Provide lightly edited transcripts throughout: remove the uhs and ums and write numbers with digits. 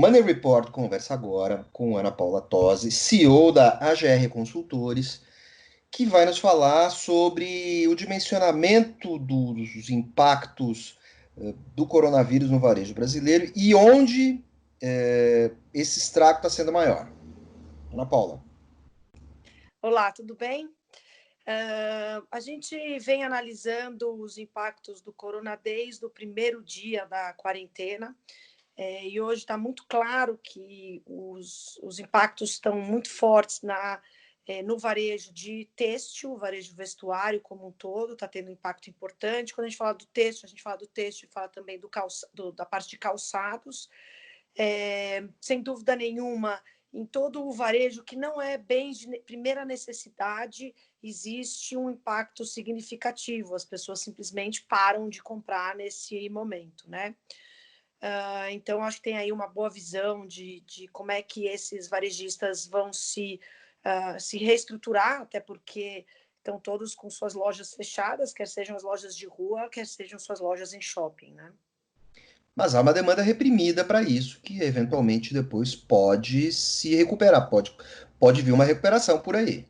Money Report conversa agora com Ana Paula Tosi, CEO da AGR Consultores, que vai nos falar sobre o dimensionamento dos impactos do coronavírus no varejo brasileiro e onde esse estrago está sendo maior. Ana Paula. Olá, tudo bem? A gente vem analisando os impactos do corona desde o primeiro dia da quarentena, e hoje está muito claro que os impactos estão muito fortes no varejo de têxtil, varejo vestuário como um todo, está tendo um impacto importante. Quando a gente fala do têxtil, a gente fala do têxtil e fala também da parte de calçados. Sem dúvida nenhuma, em todo o varejo que não é bem de primeira necessidade, existe um impacto significativo. As pessoas simplesmente param de comprar nesse momento, né? Então, acho que tem aí uma boa visão de como é que esses varejistas vão se reestruturar, até porque estão todos com suas lojas fechadas, quer sejam as lojas de rua, quer sejam suas lojas em shopping, né? Mas há uma demanda reprimida para isso, que eventualmente depois pode se recuperar, pode vir uma recuperação por aí.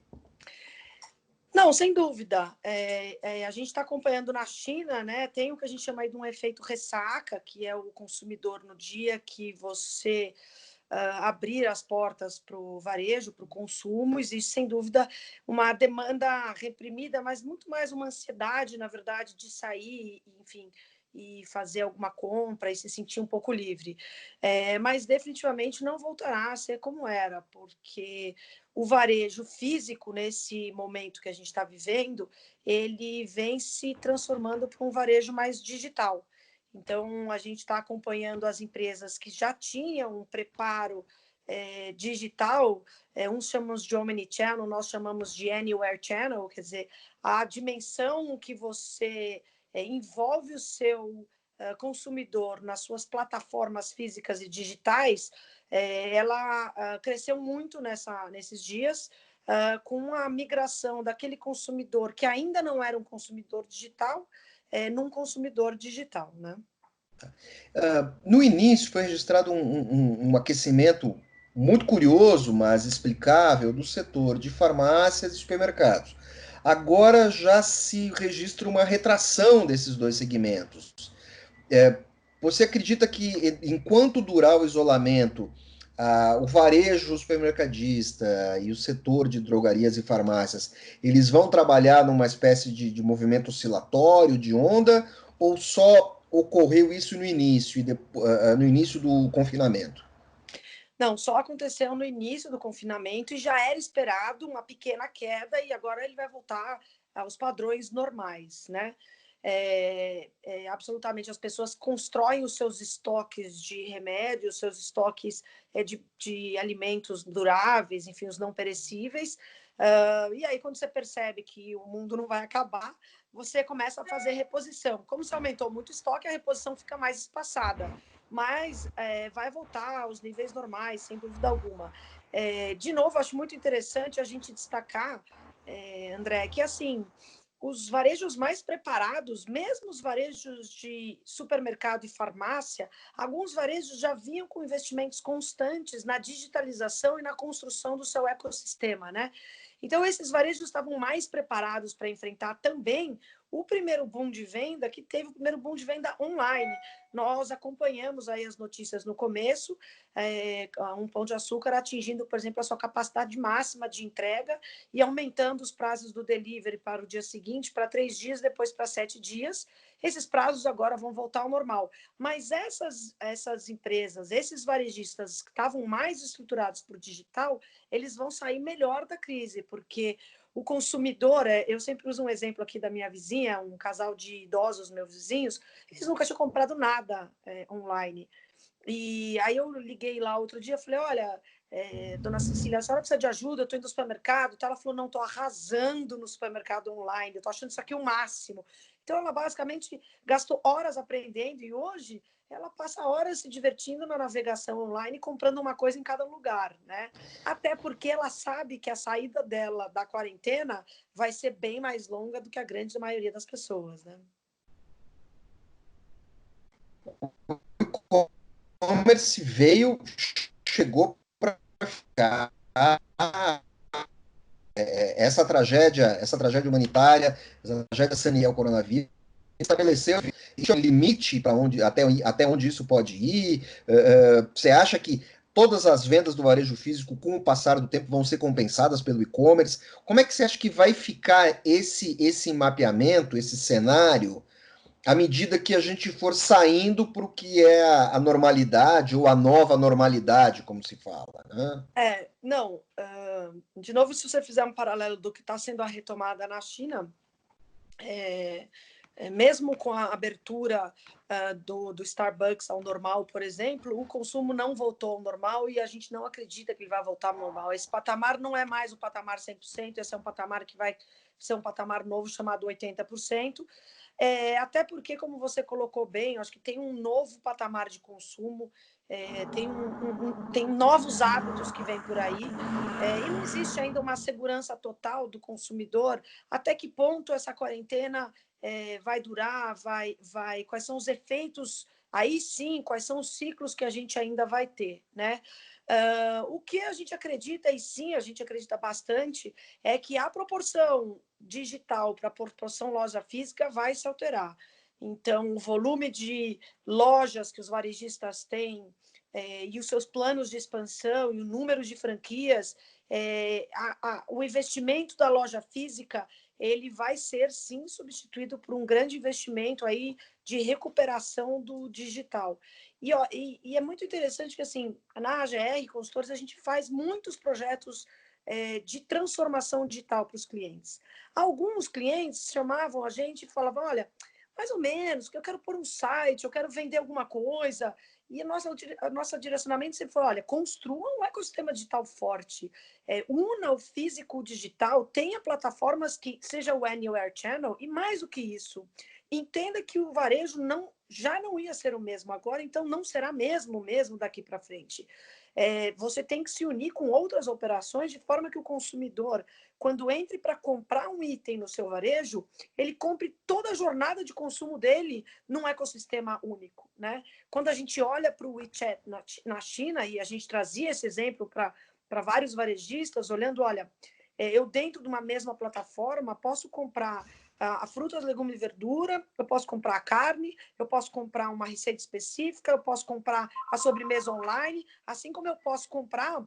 Não, sem dúvida. A gente está acompanhando na China, né? Tem o que a gente chama aí de um efeito ressaca, que é o consumidor no dia que você abrir as portas para o varejo, para o consumo. Existe, sem dúvida, uma demanda reprimida, mas muito mais uma ansiedade, na verdade, de sair, enfim, e fazer alguma compra e se sentir um pouco livre. Mas definitivamente não voltará a ser como era, porque o varejo físico, nesse momento que a gente está vivendo, ele vem se transformando para um varejo mais digital. Então, a gente está acompanhando as empresas que já tinham um preparo digital, uns chamamos de Omnichannel, nós chamamos de Anywhere Channel, quer dizer, a dimensão que você envolve o seu consumidor nas suas plataformas físicas e digitais, ela cresceu muito nesses dias, com a migração daquele consumidor que ainda não era um consumidor digital, num consumidor digital, né? No início foi registrado um aquecimento muito curioso, mas explicável, do setor de farmácias e supermercados. Agora já se registra uma retração desses dois segmentos. Você acredita que, enquanto durar o isolamento, o varejo, o supermercadista e o setor de drogarias e farmácias, eles vão trabalhar numa espécie de movimento oscilatório, de onda, ou só ocorreu isso no início, no início do confinamento? Não, só aconteceu no início do confinamento e já era esperado uma pequena queda e agora ele vai voltar aos padrões normais, né? Absolutamente, as pessoas constroem os seus estoques de remédios, seus estoques de alimentos duráveis, enfim, os não perecíveis. E aí, quando você percebe que o mundo não vai acabar, você começa a fazer reposição. Como se aumentou muito o estoque, a reposição fica mais espaçada, mas vai voltar aos níveis normais, sem dúvida alguma. De novo, acho muito interessante a gente destacar, André, que assim, os varejos mais preparados, mesmo os varejos de supermercado e farmácia, alguns varejos já vinham com investimentos constantes na digitalização e na construção do seu ecossistema, né? Então, esses varejos estavam mais preparados para enfrentar também o primeiro boom de venda, que teve o primeiro boom de venda online. Nós acompanhamos aí as notícias no começo, um Pão de Açúcar atingindo, por exemplo, a sua capacidade máxima de entrega e aumentando os prazos do delivery para o dia seguinte, para 3 dias, depois para 7 dias. Esses prazos agora vão voltar ao normal. Mas essas empresas, esses varejistas que estavam mais estruturados para o digital, eles vão sair melhor da crise, porque o consumidor, eu sempre uso um exemplo aqui da minha vizinha, um casal de idosos, meus vizinhos, eles nunca tinham comprado nada online. E aí eu liguei lá outro dia, falei, olha, dona Cecília, a senhora precisa de ajuda? Eu estou indo no supermercado. Ela falou, não, estou arrasando no supermercado online, estou achando isso aqui o máximo. Então, ela basicamente gastou horas aprendendo e hoje ela passa horas se divertindo na navegação online, comprando uma coisa em cada lugar, né? Até porque ela sabe que a saída dela da quarentena vai ser bem mais longa do que a grande maioria das pessoas, né? e-commerce veio, chegou para ficar. Essa tragédia humanitária, essa tragédia sanitária, o coronavírus, estabeleceu um limite para onde, até onde isso pode ir. Você acha que todas as vendas do varejo físico, com o passar do tempo, vão ser compensadas pelo e-commerce? Como é que você acha que vai ficar esse mapeamento, esse cenário, à medida que a gente for saindo para o que é a normalidade ou a nova normalidade, como se fala, né? Não, de novo, se você fizer um paralelo do que está sendo a retomada na China, mesmo com a abertura do Starbucks ao normal, por exemplo, o consumo não voltou ao normal e a gente não acredita que ele vai voltar ao normal. Esse patamar não é mais o patamar 100%, esse é um patamar que vai ser um patamar novo chamado 80%. Até porque, como você colocou bem, acho que tem um novo patamar de consumo, tem novos hábitos que vêm por aí, e não existe ainda uma segurança total do consumidor. Até que ponto essa quarentena vai durar, quais são os efeitos, aí sim, quais são os ciclos que a gente ainda vai ter, né? O que a gente acredita, e sim, a gente acredita bastante, é que a proporção digital para a proporção loja física vai se alterar. Então, o volume de lojas que os varejistas têm e os seus planos de expansão e o número de franquias, o investimento da loja física ele vai ser, sim, substituído por um grande investimento aí de recuperação do digital. E é muito interessante que, assim, na AGR Consultores, a gente faz muitos projetos de transformação digital para os clientes. Alguns clientes chamavam a gente e falavam, olha, mais ou menos, que eu quero pôr um site, eu quero vender alguma coisa. E o nosso direcionamento sempre foi, olha, construa um ecossistema digital forte, una o físico o digital, tenha plataformas que seja o Anywhere Channel, e mais do que isso, entenda que o varejo já não ia ser o mesmo agora, então não será mesmo daqui para frente. Você tem que se unir com outras operações de forma que o consumidor, quando entre para comprar um item no seu varejo, ele compre toda a jornada de consumo dele num ecossistema único, né? Quando a gente olha para o WeChat na China, e a gente trazia esse exemplo para vários varejistas, olhando, olha, eu dentro de uma mesma plataforma posso comprar a frutas, legumes e verdura, eu posso comprar a carne, eu posso comprar uma receita específica, eu posso comprar a sobremesa online, assim como eu posso comprar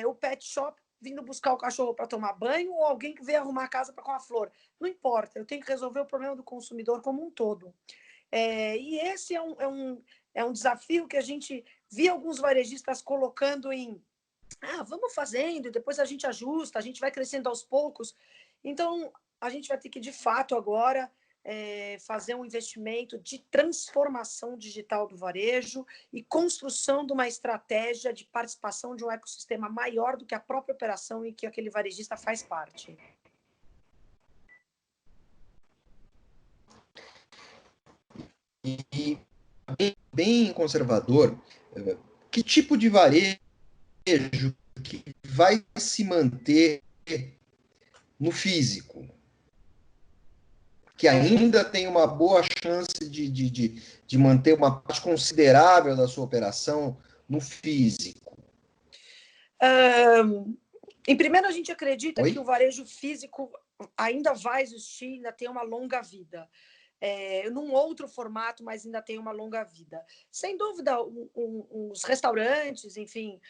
o pet shop vindo buscar o cachorro para tomar banho ou alguém que veio arrumar a casa para com a flor. Não importa, eu tenho que resolver o problema do consumidor como um todo. E esse é um desafio que a gente via alguns varejistas colocando em vamos fazendo, depois a gente ajusta, a gente vai crescendo aos poucos. Então, a gente vai ter que, de fato, agora fazer um investimento de transformação digital do varejo e construção de uma estratégia de participação de um ecossistema maior do que a própria operação em que aquele varejista faz parte. E bem conservador, que tipo de varejo que vai se manter no físico, que ainda tem uma boa chance de manter uma parte considerável da sua operação no físico? Em primeiro, a gente acredita que Oi? o varejo físico ainda vai existir, ainda tem uma longa vida. Num outro formato, mas ainda tem uma longa vida. Sem dúvida, os restaurantes, enfim,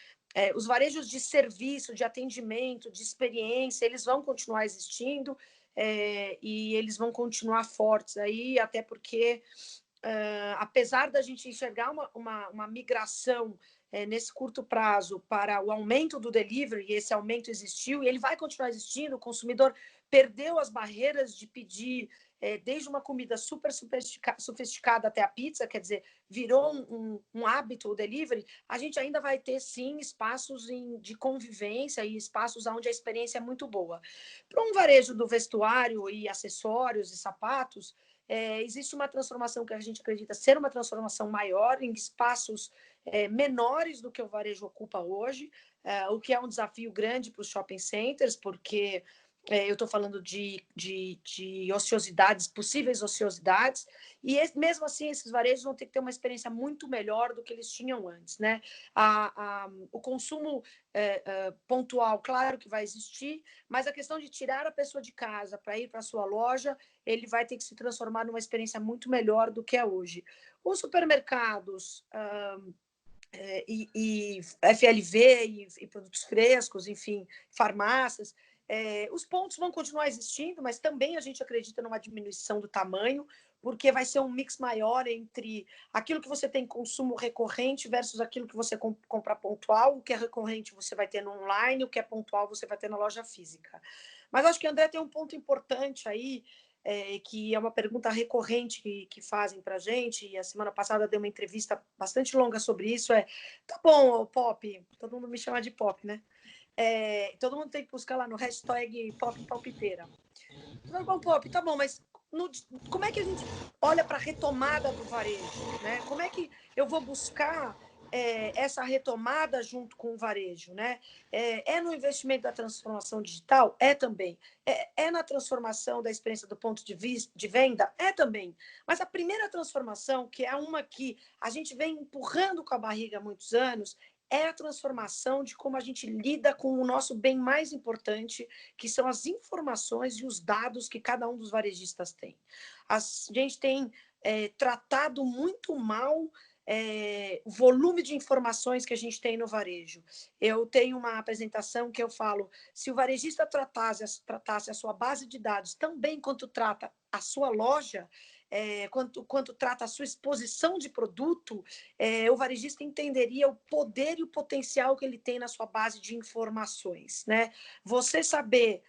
os varejos de serviço, de atendimento, de experiência, eles vão continuar existindo e eles vão continuar fortes aí, até porque, apesar da gente enxergar uma migração nesse curto prazo para o aumento do delivery, e esse aumento existiu, e ele vai continuar existindo, o consumidor perdeu as barreiras de pedir desde uma comida super sofisticada até a pizza, quer dizer, virou um hábito o delivery, a gente ainda vai ter, sim, espaços de convivência e espaços onde a experiência é muito boa. Para um varejo do vestuário e acessórios e sapatos, existe uma transformação que a gente acredita ser uma transformação maior em espaços menores do que o varejo ocupa hoje, o que é um desafio grande para os shopping centers, porque Eu estou falando de ociosidades, possíveis ociosidades, e mesmo assim esses varejos vão ter que ter uma experiência muito melhor do que eles tinham antes, né? O consumo pontual, claro que vai existir, mas a questão de tirar a pessoa de casa para ir para a sua loja, ele vai ter que se transformar numa experiência muito melhor do que é hoje. Os supermercados e FLV e produtos frescos, enfim, farmácias, os pontos vão continuar existindo, mas também a gente acredita numa diminuição do tamanho, porque vai ser um mix maior entre aquilo que você tem consumo recorrente versus aquilo que você compra pontual. O que é recorrente você vai ter no online, o que é pontual você vai ter na loja física. Mas acho que o André tem um ponto importante aí, que é uma pergunta recorrente que fazem para a gente, e a semana passada deu uma entrevista bastante longa sobre isso, tá bom, Pop, todo mundo me chama de Pop, né? Todo mundo tem que buscar lá no hashtag Pop Palpiteira. Tá bom, Pop, tá bom, mas como é que a gente olha para a retomada do varejo? Né? Como é que eu vou buscar essa retomada junto com o varejo? Né? No investimento da transformação digital? É também. Na transformação da experiência do ponto de venda? É também. Mas a primeira transformação, que é uma que a gente vem empurrando com a barriga há muitos anos, é a transformação de como a gente lida com o nosso bem mais importante, que são as informações e os dados que cada um dos varejistas tem. A gente tem tratado muito mal o volume de informações que a gente tem no varejo. Eu tenho uma apresentação que eu falo, se o varejista tratasse a sua base de dados tão bem quanto trata a sua loja, quanto trata a sua exposição de produto, o varejista entenderia o poder e o potencial que ele tem na sua base de informações. Né? Você saber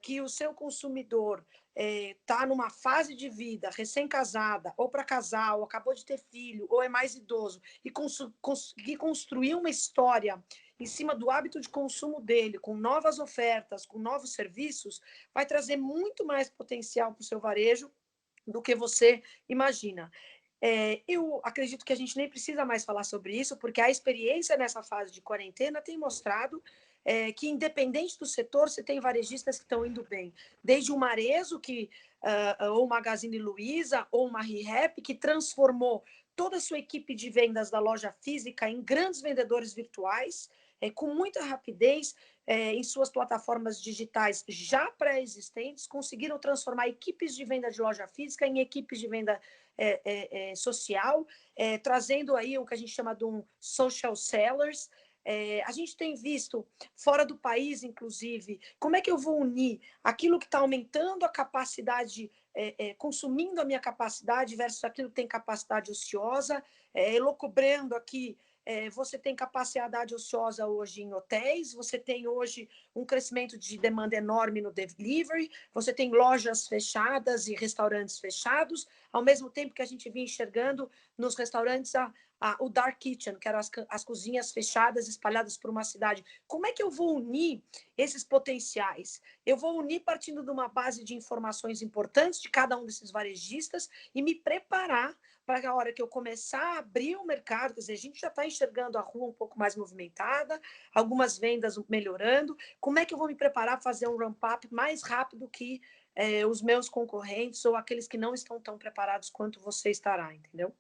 que o seu consumidor está numa fase de vida recém-casada, ou para casar, ou acabou de ter filho, ou é mais idoso, e conseguir construir uma história em cima do hábito de consumo dele, com novas ofertas, com novos serviços, vai trazer muito mais potencial para o seu varejo do que você imagina. Eu acredito que a gente nem precisa mais falar sobre isso, porque a experiência nessa fase de quarentena tem mostrado que, independente do setor, você tem varejistas que estão indo bem. Desde o Marezo, ou o Magazine Luiza, ou uma ReHap, que transformou toda a sua equipe de vendas da loja física em grandes vendedores virtuais, com muita rapidez, em suas plataformas digitais já pré-existentes, conseguiram transformar equipes de venda de loja física em equipes de venda social, trazendo aí o que a gente chama de um social sellers. A gente tem visto, fora do país, inclusive, como é que eu vou unir aquilo que está aumentando a capacidade, consumindo a minha capacidade versus aquilo que tem capacidade ociosa, elocubrando aqui. Você tem capacidade ociosa hoje em hotéis, você tem hoje um crescimento de demanda enorme no delivery, você tem lojas fechadas e restaurantes fechados, ao mesmo tempo que a gente vinha enxergando nos restaurantes o dark kitchen, que eram as cozinhas fechadas espalhadas por uma cidade. Como é que eu vou unir esses potenciais? Eu vou unir partindo de uma base de informações importantes de cada um desses varejistas e me preparar para a hora que eu começar a abrir o mercado, quer dizer, a gente já está enxergando a rua um pouco mais movimentada, algumas vendas melhorando, como é que eu vou me preparar para fazer um ramp-up mais rápido que os meus concorrentes ou aqueles que não estão tão preparados quanto você estará, entendeu?